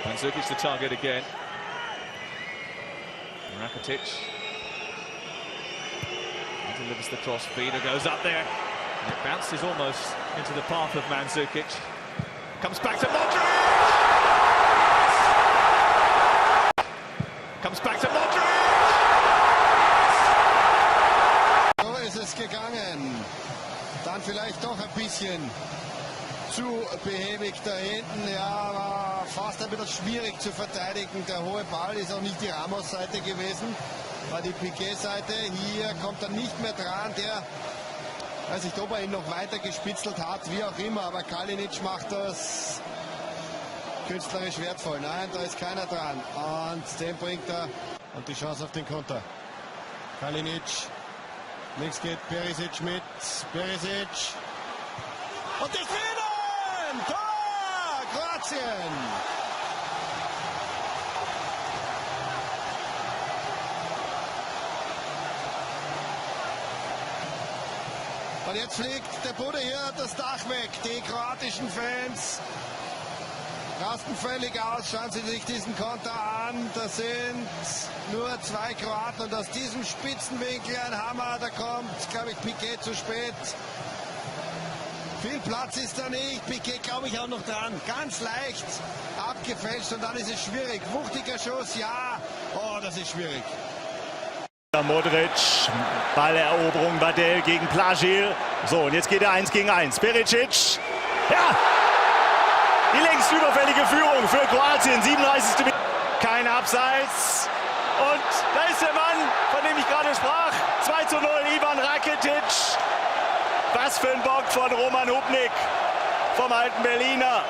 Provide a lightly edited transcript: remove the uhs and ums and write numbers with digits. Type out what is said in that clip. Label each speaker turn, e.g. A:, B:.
A: Mandzukic the target again. Rakitic delivers the cross. Vida goes up there. And it bounces almost into the path of Mandzukic. Comes back to Modric. Comes back to Modric.
B: So ist es gegangen. Dann vielleicht doch ein bisschen zu behäbig da hinten. Ja, war fast ein bisschen schwierig zu verteidigen. Der hohe Ball ist auch nicht die Ramos-Seite gewesen, war die Piqué-Seite. Hier kommt er nicht mehr dran. Der weiß nicht, ob er ihn noch weiter gespitzelt hat, wie auch immer. Aber Kalinic macht das künstlerisch wertvoll. Nein, da ist keiner dran. Und den bringt er. Und die Chance auf den Konter. Kalinic. Links geht Perisic mit. Perisic. Und die Finnen! Tor! Kroatien! Und jetzt fliegt der Bude hier das Dach weg. Die kroatischen Fans rasten völlig aus. Schauen Sie sich diesen Konter an. Da sind nur 2 Kroaten und aus diesem Spitzenwinkel ein Hammer. Da kommt, glaube ich, Piqué zu spät. Viel Platz ist da nicht. Piqué, glaube ich, auch noch dran. Ganz leicht abgefälscht und dann ist es schwierig. Wuchtiger Schuss, ja. Oh, das ist schwierig.
C: Modric, Balleroberung, Badel gegen Plagil. So, und jetzt geht er 1 gegen 1. Perisic. Ja! Die längst überfällige Führung für Kroatien. 37. Kein Abseits. Und da ist der Mann, von dem ich gerade sprach. 2:0, Ivan Rakitic. Was für ein Bock von Roman Hubnik vom alten Berliner.